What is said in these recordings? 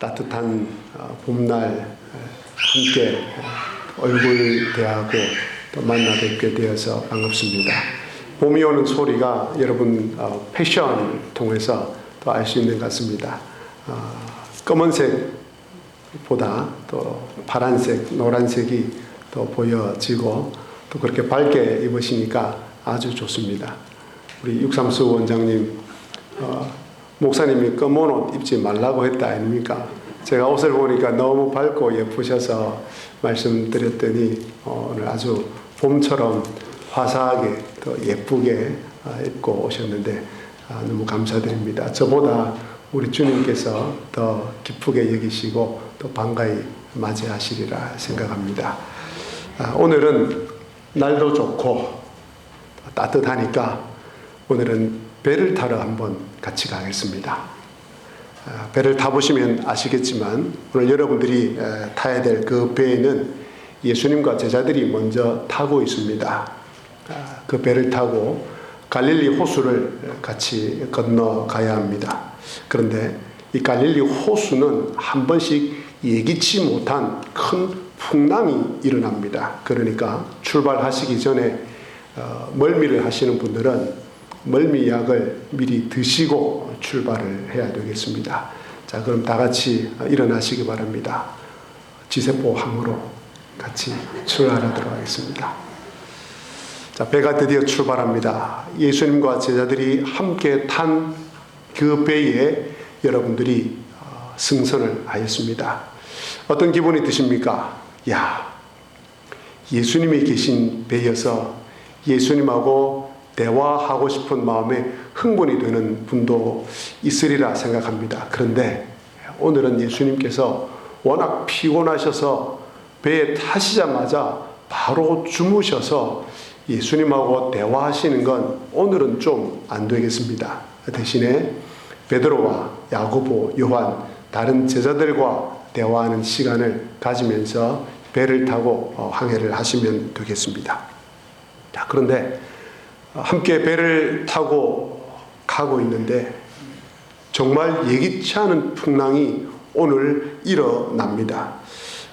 따뜻한 봄날 함께 얼굴 대하고 또 만나 뵙게 되어서 반갑습니다. 봄이 오는 소리가 여러분 패션을 통해서 또 알 수 있는 것 같습니다. 검은색보다 또 파란색, 노란색이 또 보여지고 또 그렇게 밝게 입으시니까 아주 좋습니다. 우리 육삼수 원장님, 목사님이 검은 옷 입지 말라고 했다 아닙니까? 제가 옷을 보니까 너무 밝고 예쁘셔서 말씀드렸더니 오늘 아주 봄처럼 화사하게 또 예쁘게 입고 오셨는데 너무 감사드립니다. 저보다 우리 주님께서 더 기쁘게 여기시고 또 반가이 맞이하시리라 생각합니다. 오늘은 날도 좋고 따뜻하니까 오늘은 배를 타러 한번 같이 가겠습니다. 배를 타보시면 아시겠지만 오늘 여러분들이 타야 될 그 배에는 예수님과 제자들이 먼저 타고 있습니다. 그 배를 타고 갈릴리 호수를 같이 건너가야 합니다. 그런데 이 갈릴리 호수는 한 번씩 예기치 못한 큰 풍랑이 일어납니다. 그러니까 출발하시기 전에 멀미를 하시는 분들은 멀미약을 미리 드시고 출발을 해야 되겠습니다. 자, 그럼 다 같이 일어나시기 바랍니다. 지세포항으로 같이 출발하도록 하겠습니다. 자, 배가 드디어 출발합니다. 예수님과 제자들이 함께 탄 그 배에 여러분들이 승선을 하였습니다. 어떤 기분이 드십니까? 야, 예수님이 계신 배여서 예수님하고 대화하고 싶은 마음에 흥분이 되는 분도 있으리라 생각합니다. 그런데 오늘은 예수님께서 워낙 피곤하셔서 배에 타시자마자 바로 주무셔서 예수님하고 대화하시는 건 오늘은 좀 안 되겠습니다. 대신에 베드로와 야고보, 요한, 다른 제자들과 대화하는 시간을 가지면서 배를 타고 항해를 하시면 되겠습니다. 자, 그런데 함께 배를 타고 가고 있는데 정말 예기치 않은 풍랑이 오늘 일어납니다.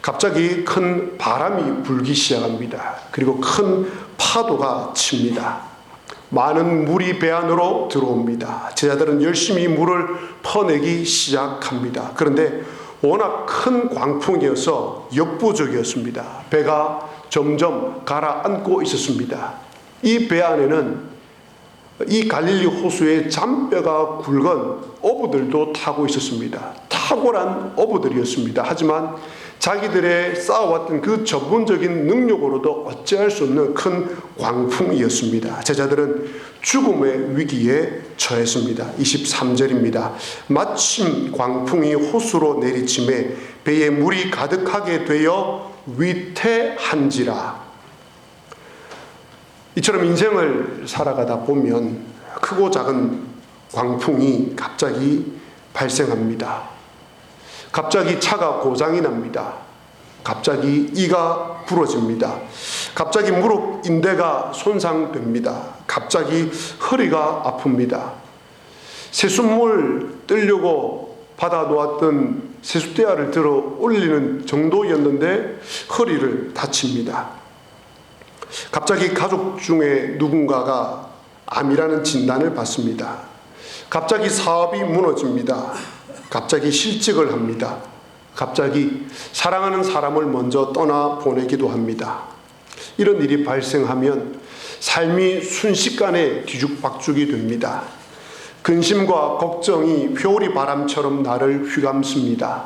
갑자기 큰 바람이 불기 시작합니다. 그리고 큰 파도가 칩니다. 많은 물이 배 안으로 들어옵니다. 제자들은 열심히 물을 퍼내기 시작합니다. 그런데 워낙 큰 광풍이어서 역부족이었습니다. 배가 점점 가라앉고 있었습니다. 이 배 안에는 이 갈릴리 호수의 잔뼈가 굵은 어부들도 타고 있었습니다. 탁월한 어부들이었습니다. 하지만 자기들의 쌓아왔던 그 전문적인 능력으로도 어찌할 수 없는 큰 광풍이었습니다. 제자들은 죽음의 위기에 처했습니다. 23절입니다. 마침 광풍이 호수로 내리침에 배에 물이 가득하게 되어 위태한지라. 이처럼 인생을 살아가다 보면 크고 작은 광풍이 갑자기 발생합니다. 갑자기 차가 고장이 납니다. 갑자기 이가 부러집니다. 갑자기 무릎 인대가 손상됩니다. 갑자기 허리가 아픕니다. 세숫물 뜨려고 받아 놓았던 세숫대야를 들어 올리는 정도였는데 허리를 다칩니다. 갑자기 가족 중에 누군가가 암이라는 진단을 받습니다. 갑자기 사업이 무너집니다. 갑자기 실직을 합니다. 갑자기 사랑하는 사람을 먼저 떠나보내기도 합니다. 이런 일이 발생하면 삶이 순식간에 뒤죽박죽이 됩니다. 근심과 걱정이 회오리 바람처럼 나를 휘감습니다.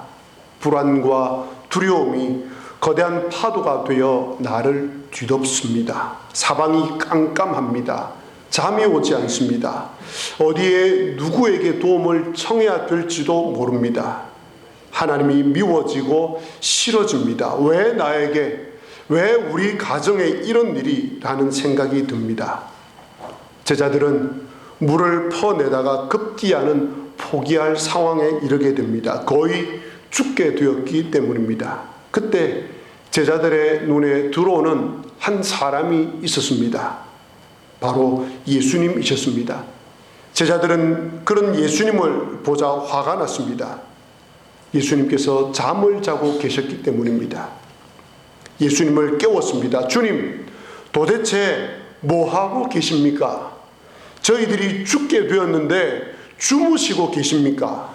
불안과 두려움이 거대한 파도가 되어 나를 뒤덮습니다. 사방이 깜깜합니다. 잠이 오지 않습니다. 어디에 누구에게 도움을 청해야 될지도 모릅니다. 하나님이 미워지고 싫어집니다. 왜 나에게, 왜 우리 가정에 이런 일이? 라는 생각이 듭니다. 제자들은 물을 퍼내다가 급기야는 포기할 상황에 이르게 됩니다. 거의 죽게 되었기 때문입니다. 그때 제자들의 눈에 들어오는 한 사람이 있었습니다. 바로 예수님이셨습니다. 제자들은 그런 예수님을 보자 화가 났습니다. 예수님께서 잠을 자고 계셨기 때문입니다. 예수님을 깨웠습니다. 주님, 도대체 뭐하고 계십니까? 저희들이 죽게 되었는데 주무시고 계십니까?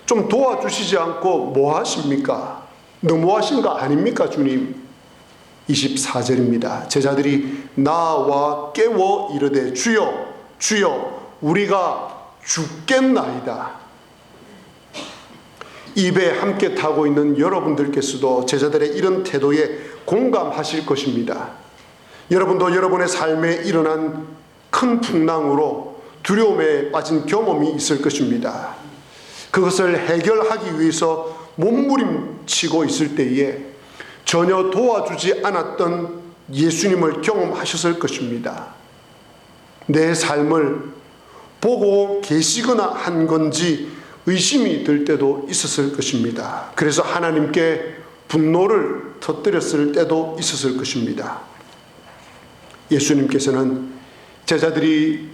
좀 도와주시지 않고 뭐 하십니까? 너무하신 거 아닙니까, 주님? 24절입니다. 제자들이 나와 깨워 이르되 주여 주여 우리가 죽겠나이다. 입에 함께 타고 있는 여러분들께서도 제자들의 이런 태도에 공감하실 것입니다. 여러분도 여러분의 삶에 일어난 큰 풍랑으로 두려움에 빠진 경험이 있을 것입니다. 그것을 해결하기 위해서 몸부림치고 있을 때에 전혀 도와주지 않았던 예수님을 경험하셨을 것입니다. 내 삶을 보고 계시거나 한 건지 의심이 들 때도 있었을 것입니다. 그래서 하나님께 분노를 터뜨렸을 때도 있었을 것입니다. 예수님께서는 제자들이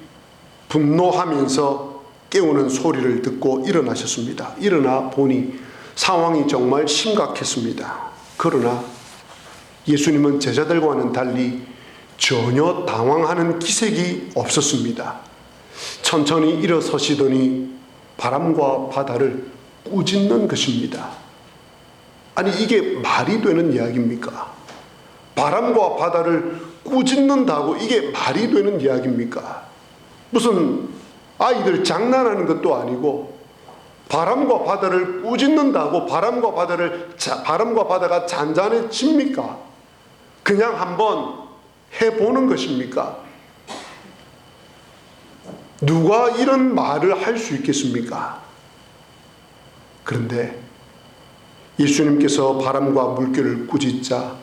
분노하면서 깨우는 소리를 듣고 일어나셨습니다. 일어나 보니 상황이 정말 심각했습니다. 그러나 예수님은 제자들과는 달리 전혀 당황하는 기색이 없었습니다. 천천히 일어서시더니 바람과 바다를 꾸짖는 것입니다. 아니, 이게 말이 되는 이야기입니까? 바람과 바다를 꾸짖는다고 이게 말이 되는 이야기입니까? 무슨 아이들 장난하는 것도 아니고 바람과 바다를 꾸짖는다고 바람과 바다가 잔잔해집니까? 그냥 한번 해보는 것입니까? 누가 이런 말을 할 수 있겠습니까? 그런데 예수님께서 바람과 물결을 꾸짖자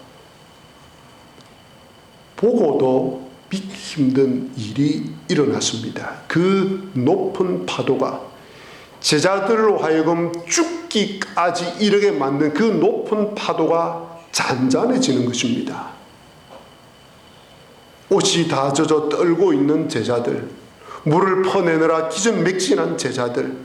보고도 믿기 힘든 일이 일어났습니다. 그 높은 파도가 제자들로 하여금 죽기까지 이르게 만든 그 높은 파도가 잔잔해지는 것입니다. 옷이 다 젖어 떨고 있는 제자들, 물을 퍼내느라 기진맥진한 제자들,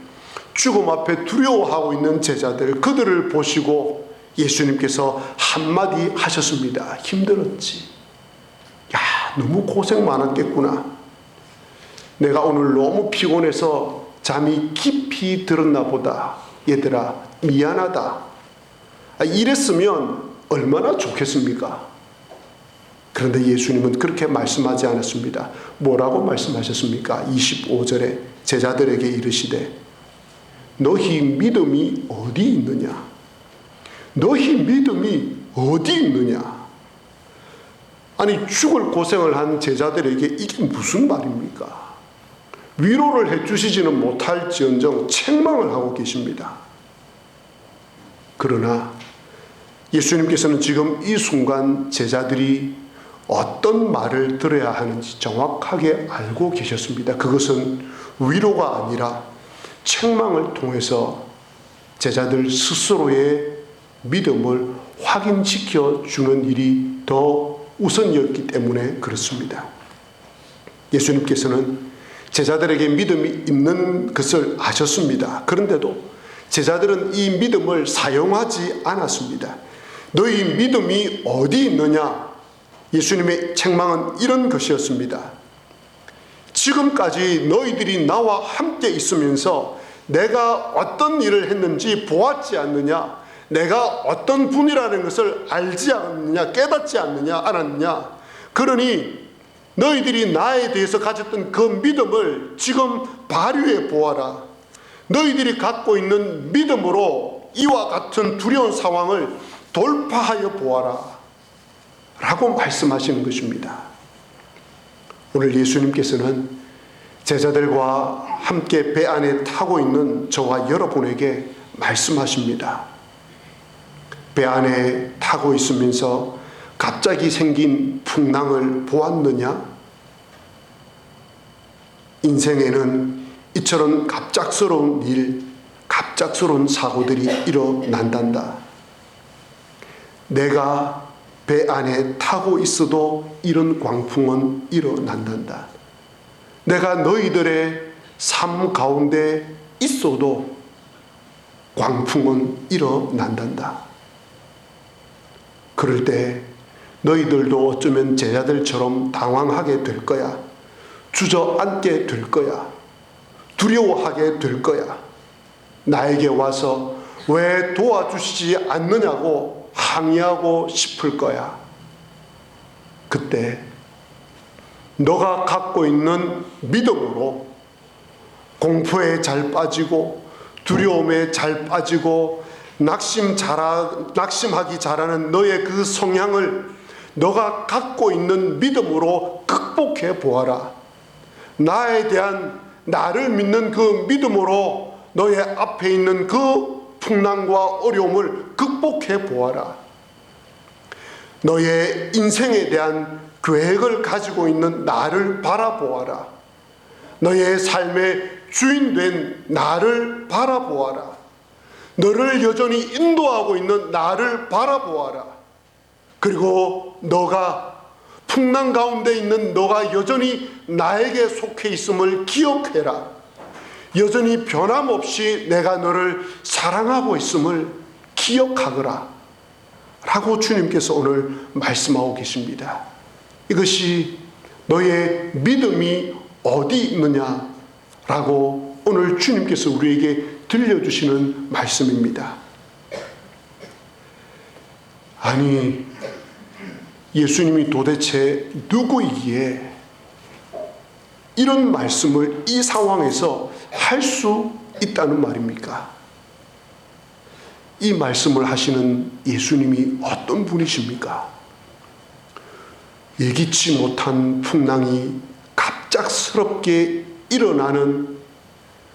죽음 앞에 두려워하고 있는 제자들, 그들을 보시고 예수님께서 한마디 하셨습니다. 힘들었지. 야, 너무 고생 많았겠구나. 내가 오늘 너무 피곤해서 잠이 깊이 들었나 보다. 얘들아, 미안하다. 이랬으면 얼마나 좋겠습니까? 그런데 예수님은 그렇게 말씀하지 않았습니다. 뭐라고 말씀하셨습니까? 25절에 제자들에게 이르시되 너희 믿음이 어디 있느냐? 너희 믿음이 어디 있느냐? 아니, 죽을 고생을 한 제자들에게 이게 무슨 말입니까? 위로를 해주시지는 못할지언정 책망을 하고 계십니다. 그러나 예수님께서는 지금 이 순간 제자들이 어떤 말을 들어야 하는지 정확하게 알고 계셨습니다. 그것은 위로가 아니라 책망을 통해서 제자들 스스로의 믿음을 확인시켜 주는 일이 더 우선이었기 때문에 그렇습니다. 예수님께서는 제자들에게 믿음이 있는 것을 아셨습니다. 그런데도 제자들은 이 믿음을 사용하지 않았습니다. 너희 믿음이 어디 있느냐? 예수님의 책망은 이런 것이었습니다. 지금까지 너희들이 나와 함께 있으면서 내가 어떤 일을 했는지 보았지 않느냐? 내가 어떤 분이라는 것을 알지 않느냐? 깨닫지 않았느냐? 그러니 너희들이 나에 대해서 가졌던 그 믿음을 지금 발휘해 보아라. 너희들이 갖고 있는 믿음으로 이와 같은 두려운 상황을 돌파하여 보아라. 라고 말씀하시는 것입니다. 오늘 예수님께서는 제자들과 함께 배 안에 타고 있는 저와 여러분에게 말씀하십니다. 배 안에 타고 있으면서 갑자기 생긴 풍랑을 보았느냐? 인생에는 이처럼 갑작스러운 일, 갑작스러운 사고들이 일어난단다. 내가 배 안에 타고 있어도 이런 광풍은 일어난단다. 내가 너희들의 삶 가운데 있어도 광풍은 일어난단다. 그럴 때 너희들도 어쩌면 제자들처럼 당황하게 될 거야. 주저앉게 될 거야. 두려워하게 될 거야. 나에게 와서 왜 도와주시지 않느냐고 항의하고 싶을 거야. 그때 너가 갖고 있는 믿음으로 공포에 잘 빠지고 두려움에 잘 빠지고 낙심하기 잘하는 너의 그 성향을 너가 갖고 있는 믿음으로 극복해 보아라. 나에 대한 나를 믿는 그 믿음으로 너의 앞에 있는 그 풍랑과 어려움을 극복해 보아라. 너의 인생에 대한 계획을 가지고 있는 나를 바라보아라. 너의 삶의 주인된 나를 바라보아라. 너를 여전히 인도하고 있는 나를 바라보아라. 그리고 너가 풍랑 가운데 있는 너가 여전히 나에게 속해 있음을 기억해라. 여전히 변함없이 내가 너를 사랑하고 있음을 기억하거라 라고 주님께서 오늘 말씀하고 계십니다. 이것이 너의 믿음이 어디 있느냐라고 오늘 주님께서 우리에게 들려주시는 말씀입니다. 아니, 예수님이 도대체 누구이기에 이런 말씀을 이 상황에서 할 수 있다는 말입니까? 이 말씀을 하시는 예수님이 어떤 분이십니까? 예기치 못한 풍랑이 갑작스럽게 일어나는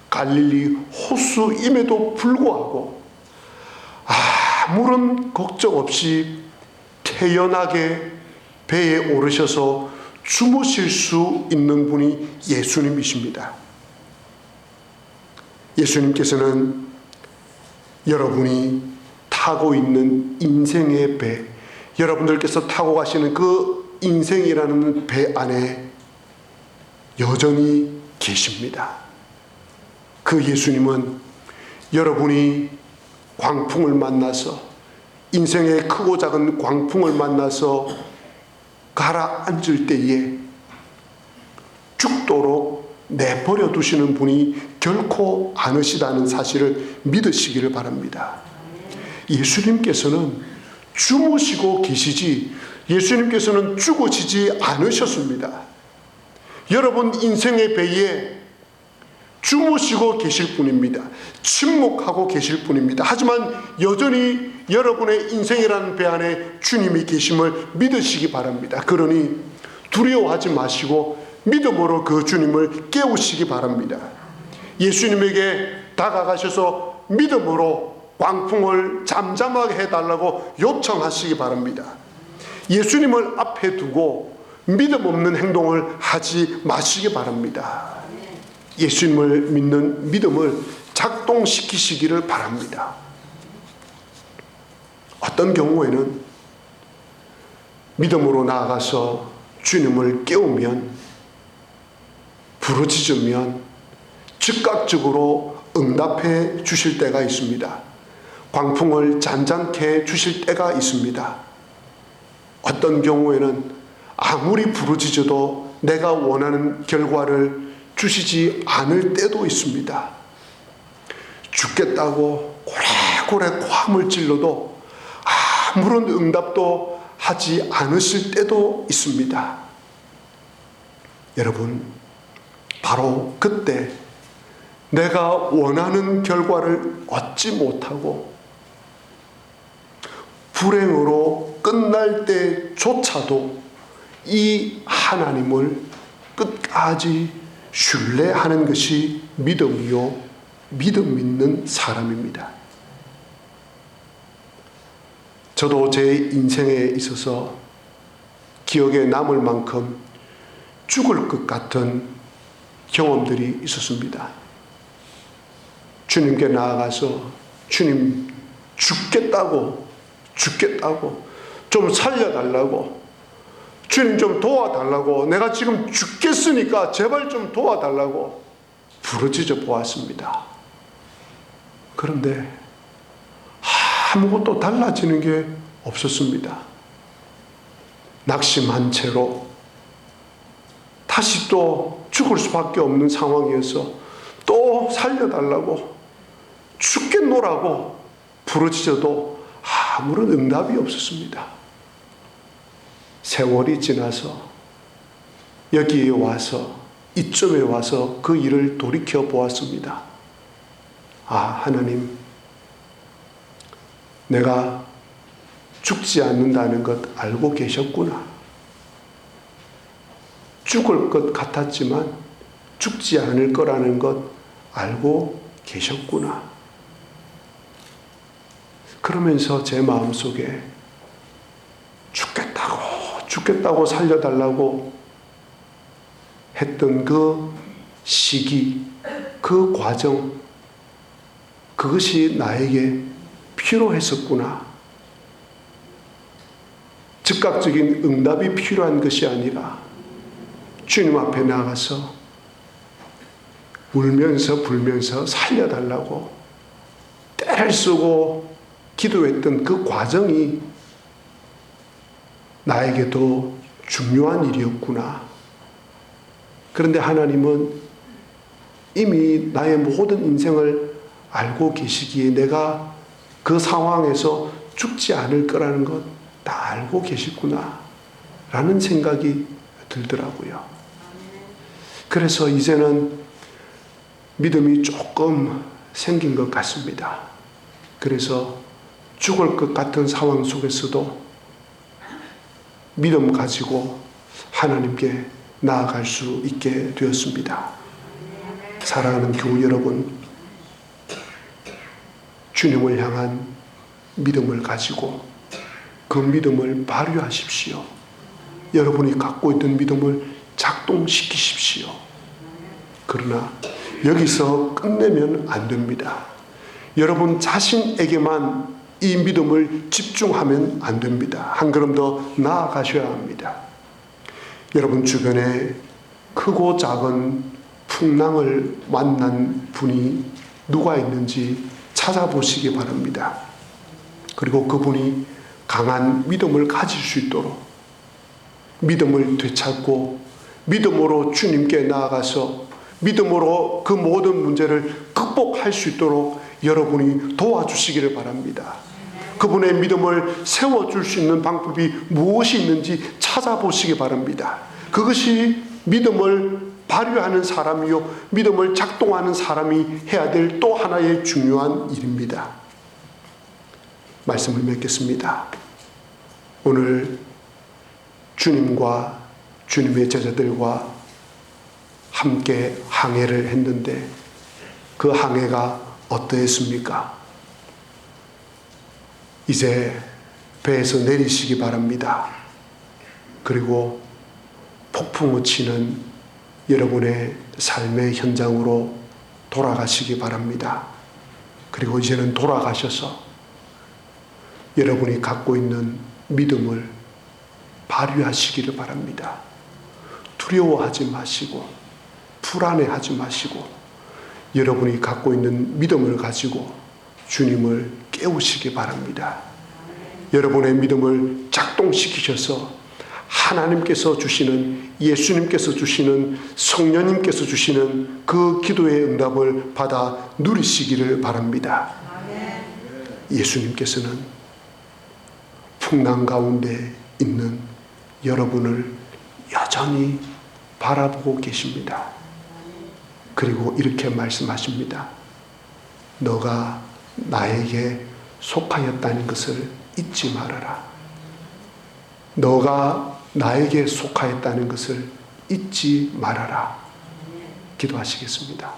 갈릴리 호수임에도 불구하고 아무런 걱정 없이 태연하게 배에 오르셔서 주무실 수 있는 분이 예수님이십니다. 예수님께서는 여러분이 타고 있는 인생의 배, 여러분들께서 타고 가시는 그 인생이라는 배 안에 여전히 계십니다. 그 예수님은 여러분이 광풍을 만나서, 인생의 크고 작은 광풍을 만나서 가라앉을 때에 죽도록 내버려 두시는 분이 결코 않으시다는 사실을 믿으시기를 바랍니다. 예수님께서는 주무시고 계시지, 예수님께서는 죽으시지 않으셨습니다. 여러분 인생의 배에 주무시고 계실 분입니다. 침묵하고 계실 분입니다. 하지만 여전히 여러분의 인생이라는 배 안에 주님이 계심을 믿으시기 바랍니다. 그러니 두려워하지 마시고 믿음으로 그 주님을 깨우시기 바랍니다. 예수님에게 다가가셔서 믿음으로 광풍을 잠잠하게 해달라고 요청하시기 바랍니다. 예수님을 앞에 두고 믿음 없는 행동을 하지 마시기 바랍니다. 예수님을 믿는 믿음을 작동시키시기를 바랍니다. 어떤 경우에는 믿음으로 나아가서 주님을 깨우면, 부르짖으면 즉각적으로 응답해 주실 때가 있습니다. 광풍을 잔잔케 주실 때가 있습니다. 어떤 경우에는 아무리 부르짖어도 내가 원하는 결과를 주시지 않을 때도 있습니다. 죽겠다고 고래고래 고함을 찔러도 아무런 응답도 하지 않으실 때도 있습니다. 여러분, 바로 그때 내가 원하는 결과를 얻지 못하고 불행으로 끝날 때조차도 이 하나님을 끝까지 신뢰하는 것이 믿음이요, 믿음 믿는 사람입니다. 저도 제 인생에 있어서 기억에 남을 만큼 죽을 것 같은 경험들이 있었습니다. 주님께 나아가서 주님, 죽겠다고 좀 살려달라고, 주님 좀 도와달라고, 내가 지금 죽겠으니까 제발 좀 도와달라고 부르짖어 보았습니다. 그런데 아무것도 달라지는 게 없었습니다. 낙심한 채로 다시 또 죽을 수밖에 없는 상황이어서 또 살려달라고 죽겠노라고 부르짖어도 아무런 응답이 없었습니다. 세월이 지나서 여기에 와서 이쯤에 와서 그 일을 돌이켜 보았습니다. 아, 하나님, 내가 죽지 않는다는 것 알고 계셨구나. 죽을 것 같았지만 죽지 않을 거라는 것 알고 계셨구나. 그러면서 제 마음속에 죽겠다고 살려달라고 했던 그 시기, 그 과정, 그것이 나에게 필요했었구나. 즉각적인 응답이 필요한 것이 아니라 주님 앞에 나가서 울면서 불면서 살려달라고 때를 쓰고 기도했던 그 과정이 나에게도 중요한 일이었구나. 그런데 하나님은 이미 나의 모든 인생을 알고 계시기에 내가 그 상황에서 죽지 않을 거라는 것 다 알고 계시구나 라는 생각이 들더라고요. 그래서 이제는 믿음이 조금 생긴 것 같습니다. 그래서 죽을 것 같은 상황 속에서도 믿음 가지고 하나님께 나아갈 수 있게 되었습니다. 사랑하는 교우 여러분, 주님을 향한 믿음을 가지고 그 믿음을 발휘하십시오. 여러분이 갖고 있는 믿음을 작동시키십시오. 그러나 여기서 끝내면 안 됩니다. 여러분 자신에게만 이 믿음을 집중하면 안 됩니다. 한 걸음 더 나아가셔야 합니다. 여러분 주변에 크고 작은 풍랑을 만난 분이 누가 있는지 찾아보시기 바랍니다. 그리고 그분이 강한 믿음을 가질 수 있도록 믿음을 되찾고 믿음으로 주님께 나아가서 믿음으로 그 모든 문제를 극복할 수 있도록 여러분이 도와주시기를 바랍니다. 그분의 믿음을 세워줄 수 있는 방법이 무엇이 있는지 찾아보시기 바랍니다. 그것이 믿음을 발휘하는 사람이요, 믿음을 작동하는 사람이 해야 될 또 하나의 중요한 일입니다. 말씀을 맺겠습니다. 오늘 주님과 주님의 제자들과 함께 항해를 했는데 그 항해가 어떠했습니까? 이제 배에서 내리시기 바랍니다. 그리고 폭풍우 치는 여러분의 삶의 현장으로 돌아가시기 바랍니다. 그리고 이제는 돌아가셔서 여러분이 갖고 있는 믿음을 발휘하시기를 바랍니다. 두려워하지 마시고 불안해하지 마시고 여러분이 갖고 있는 믿음을 가지고 주님을 깨우시기 바랍니다. 여러분의 믿음을 작동시키셔서 하나님께서 주시는, 예수님께서 주시는, 성령님께서 주시는 그 기도의 응답을 받아 누리시기를 바랍니다. 예수님께서는 풍랑 가운데 있는 여러분을 여전히 바라보고 계십니다. 그리고 이렇게 말씀하십니다. 너가 나에게 속하였다는 것을 잊지 말아라. 너가 나에게 속하였다는 것을 잊지 말아라. 기도하시겠습니다.